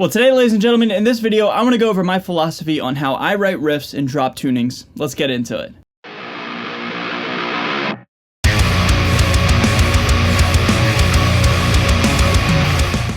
Well, today, ladies and gentlemen, in this video, I want to go over my philosophy on how I write riffs and drop tunings. Let's get into it.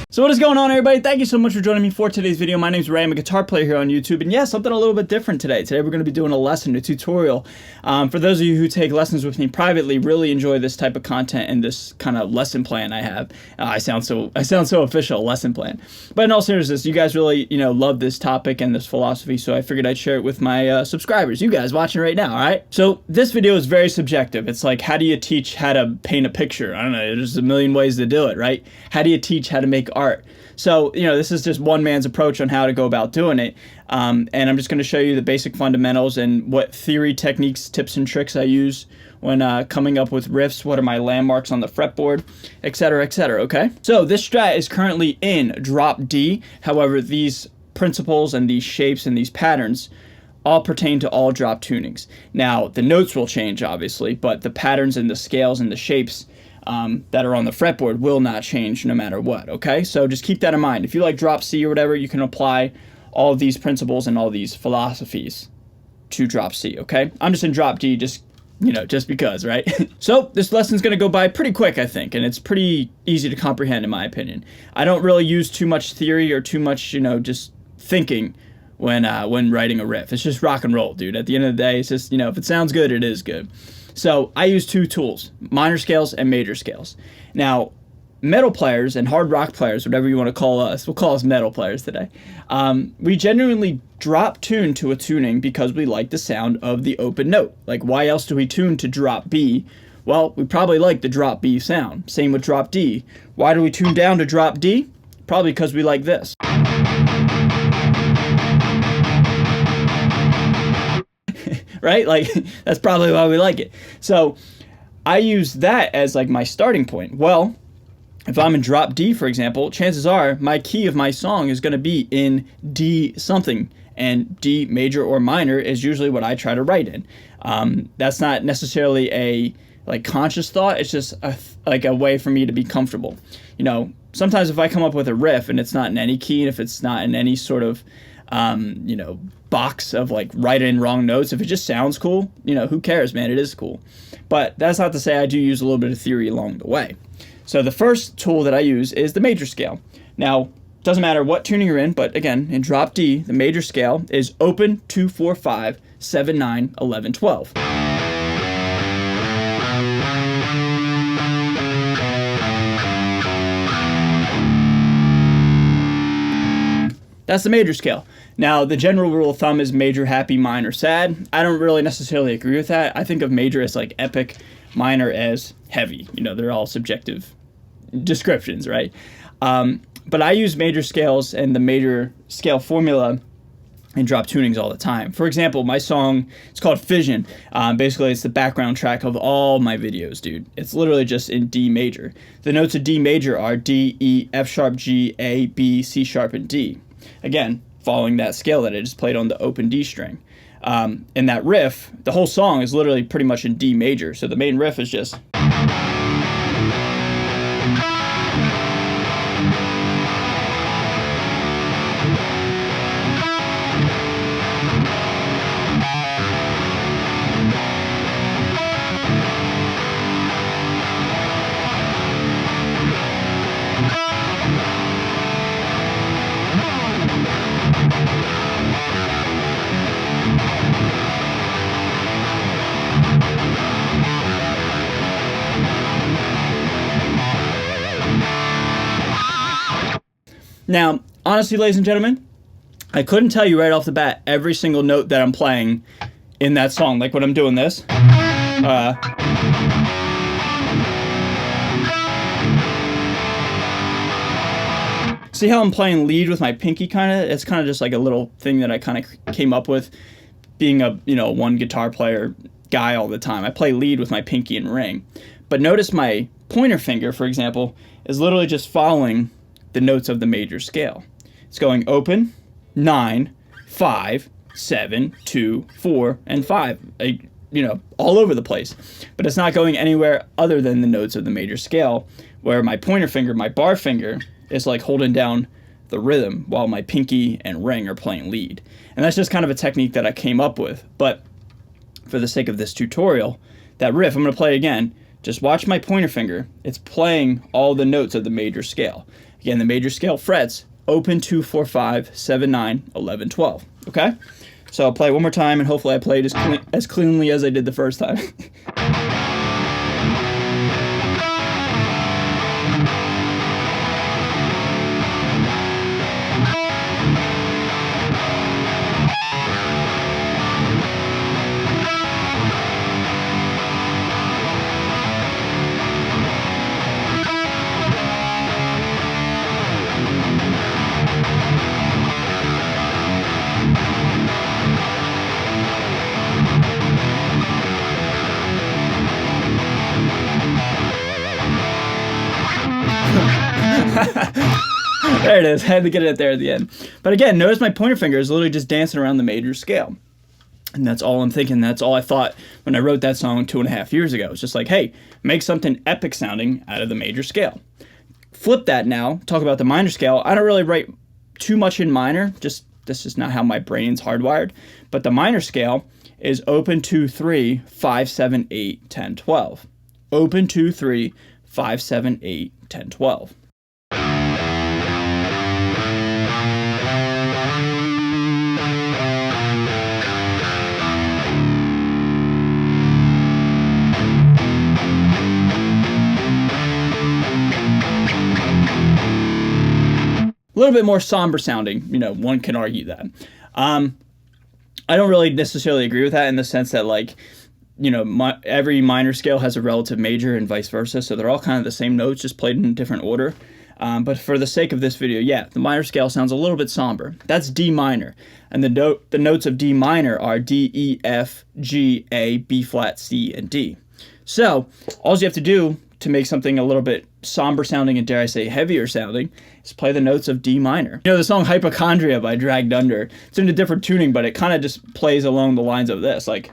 So what is going on, everybody? Thank you so much for joining me for today's video. My name is Ray. I'm a guitar player here on YouTube. And yeah, something a little bit different today. Today we're going to be doing a lesson, a tutorial. For those of you who take lessons with me privately, really enjoy this type of content and this kind of lesson plan I have. I sound so official, lesson plan. But in all seriousness, you guys really, love this topic and this philosophy, so I figured I'd share it with my subscribers, you guys watching right now, all right? So this video is very subjective. It's like, how do you teach how to paint a picture? I don't know, there's a million ways to do it, right? How do you teach how to make art? So, this is just one man's approach on how to go about doing it. And I'm just going to show you the basic fundamentals and what theory, techniques, tips, and tricks I use when coming up with riffs, what are my landmarks on the fretboard, etc., okay? So this strat is currently in drop D. However, these principles and these shapes and these patterns all pertain to all drop tunings. Now, the notes will change, obviously, but the patterns and the scales and the shapes that are on the fretboard will not change no matter what, okay? So just keep that in mind. If you like drop C or whatever, you can apply all of these principles and all these philosophies to drop C, okay? I'm just in drop D just because, right? So this lesson's gonna go by pretty quick, I think, and it's pretty easy to comprehend in my opinion. I don't really use too much theory or too much, just thinking when writing a riff. It's just rock and roll, dude. At the end of the day, it's just, if it sounds good, it is good. So I use two tools, minor scales and major scales. Now, metal players and hard rock players, whatever you want to call us, we'll call us metal players today, we genuinely drop tune to a tuning because we like the sound of the open note. Like, why else do we tune to drop B? Well, we probably like the drop B sound. Same with drop D. Why do we tune down to drop D? Probably because we like this. Right? Like, that's probably why we like it. So I use that as like my starting point. Well, if I'm in drop D, for example, chances are my key of my song is going to be in D something, and D major or minor is usually what I try to write in. That's not necessarily a conscious thought. It's just a way for me to be comfortable. Sometimes if I come up with a riff and it's not in any key, and if it's not in any sort of box of right and wrong notes, if it just sounds cool, who cares, man? It is cool. But that's not to say I do use a little bit of theory along the way. So the first tool that I use is the major scale. Now, doesn't matter what tuning you're in, but again, in drop D, the major scale is open 2 4 5 7 9 11 12. That's the major scale. Now, the general rule of thumb is major happy, minor sad. I don't really necessarily agree with that. I think of major as epic, minor as heavy. They're all subjective descriptions, right? But I use major scales and the major scale formula in drop tunings all the time. For example, my song, it's called Fission. Basically, it's the background track of all my videos, dude. It's literally just in D major. The notes of D major are D, E, F sharp, G, A, B, C sharp, and D. Again, following that scale that I just played on the open D string. In that riff, the whole song is literally pretty much in D major. So the main riff is just... Now, honestly, ladies and gentlemen, I couldn't tell you right off the bat every single note that I'm playing in that song. Like when I'm doing this. See how I'm playing lead with my pinky kind of? It's kind of just like a little thing that I kind of came up with being a, one guitar player guy all the time. I play lead with my pinky and ring. But notice my pointer finger, for example, is literally just following the notes of the major scale. It's going open, 9, 5, 7, 2, 4, and 5. All over the place. But it's not going anywhere other than the notes of the major scale, where my pointer finger, my bar finger, is holding down the rhythm while my pinky and ring are playing lead. And that's just kind of a technique that I came up with. But for the sake of this tutorial, that riff, I'm going to play it again. Just watch my pointer finger. It's playing all the notes of the major scale. Again, the major scale frets, open 2, 4, 5, 7, 9, 11, 12. Okay? So I'll play it one more time, and hopefully I played as cleanly as I did the first time. There it is. I had to get it there at the end. But again, notice my pointer finger is literally just dancing around the major scale. And that's all I'm thinking. That's all I thought when I wrote that song 2.5 years ago. It's just like, hey, make something epic sounding out of the major scale. Flip that now. Talk about the minor scale. I don't really write too much in minor. Just this is not how my brain's hardwired. But the minor scale is open 2, 3, 5, 7, 8, 10, 12. Open 2, 3, 5, 7, 8, 10, 12. A little bit more somber sounding, you know, one can argue that. I don't really necessarily agree with that in the sense that, like, you know, every minor scale has a relative major and vice versa, so they're all kind of the same notes, just played in a different order. But for the sake of this video, yeah, the minor scale sounds a little bit somber. That's D minor, and the notes of D minor are D, E, F, G, A, B flat, C, and D. So all you have to do to make something a little bit somber sounding and, dare I say, heavier sounding, is play the notes of D minor. You know, the song Hypochondria by Dragged Under, it's in a different tuning, but it kind of just plays along the lines of this, like.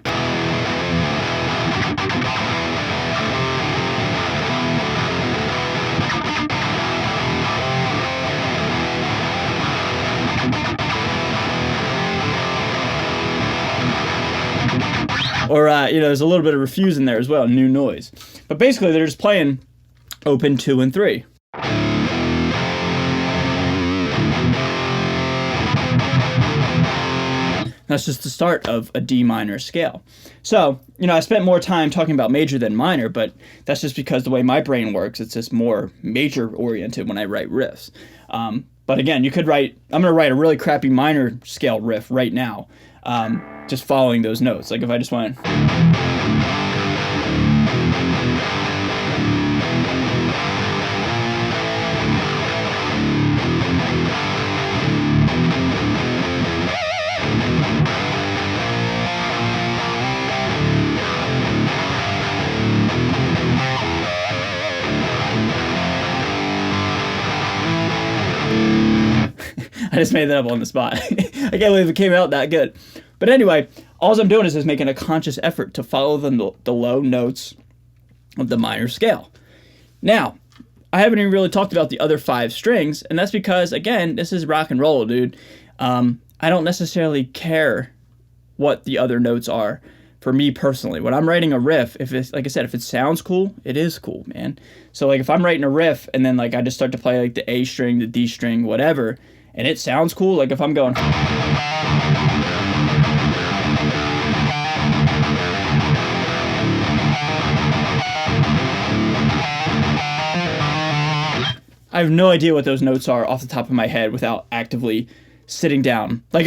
Or, you know, there's a little bit of refuse in there as well, new noise. But basically, they're just playing open 2 and 3. That's just the start of a D minor scale. So, you know, I spent more time talking about major than minor, but that's just because the way my brain works, it's just more major oriented when I write riffs. But again, you could write, I'm going to write a really crappy minor scale riff right now, just following those notes. Like if I just went. I just made that up on the spot. I can't believe it came out that good. But anyway, all I'm doing is just making a conscious effort to follow the low notes of the minor scale. Now, I haven't even really talked about the other 5 strings, and that's because, again, this is rock and roll, dude. I don't necessarily care what the other notes are for me personally. When I'm writing a riff, if it's, like I said, if it sounds cool, it is cool, man. So, like, if I'm writing a riff and then, like, I just start to play, like, the A string, the D string, whatever, and it sounds cool, like if I'm going. I have no idea what those notes are off the top of my head without actively sitting down. Like,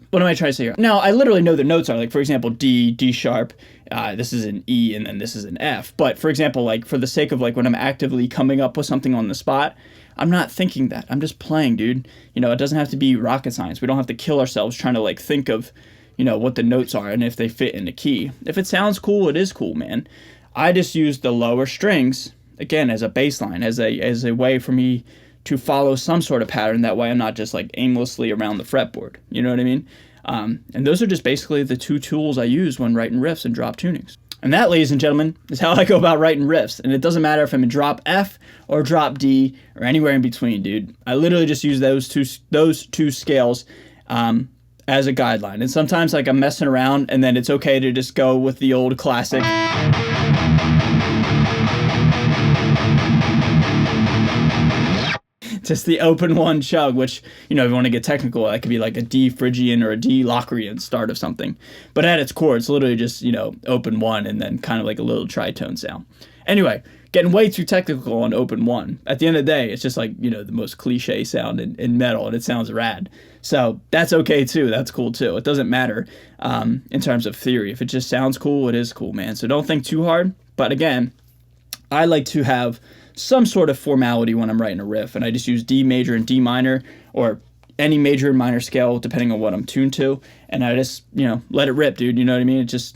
what am I trying to say here? Now, I literally know the notes are, like, for example, D, D sharp, this is an E, and then this is an F. But, for example, like, for the sake of, like, when I'm actively coming up with something on the spot, I'm not thinking that. I'm just playing, dude. You know, it doesn't have to be rocket science. We don't have to kill ourselves trying to, like, think of, you know, what the notes are and if they fit in the key. If it sounds cool, it is cool, man. I just use the lower strings, again, as a baseline, as a way for me to follow some sort of pattern. That way I'm not just, like, aimlessly around the fretboard. You know what I mean? And those are just basically the 2 tools I use when writing riffs and drop tunings. And that, ladies and gentlemen, is how I go about writing riffs. And it doesn't matter if I'm in drop F or drop D or anywhere in between, dude. I literally just use those two scales as a guideline. And sometimes like I'm messing around, and then it's okay to just go with the old classic. Just the open one chug, which, you know, if you want to get technical, that could be like a D Phrygian or a D Locrian start of something. But at its core, it's literally just, you know, open one and then kind of like a little tritone sound. Anyway, getting way too technical on open one. At the end of the day, it's just like, you know, the most cliche sound in metal, and it sounds rad. So that's okay too. That's cool too. It doesn't matter in terms of theory. If it just sounds cool, it is cool, man. So don't think too hard. But again, I like to have some sort of formality when I'm writing a riff, and I just use D major and D minor, or any major and minor scale depending on what I'm tuned to, and I just, you know, let it rip, dude. You know what I mean? It's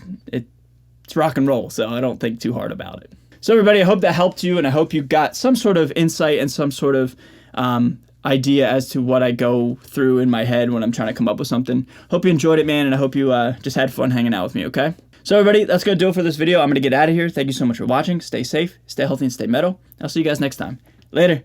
rock and roll, so I don't think too hard about it. So everybody, I hope that helped you, and I hope you got some sort of insight and some sort of idea as to what I go through in my head when I'm trying to come up with something. Hope you enjoyed it, man, and I hope you just had fun hanging out with me, okay? So everybody, that's going to do it for this video. I'm going to get out of here. Thank you so much for watching. Stay safe, stay healthy, and stay metal. I'll see you guys next time. Later.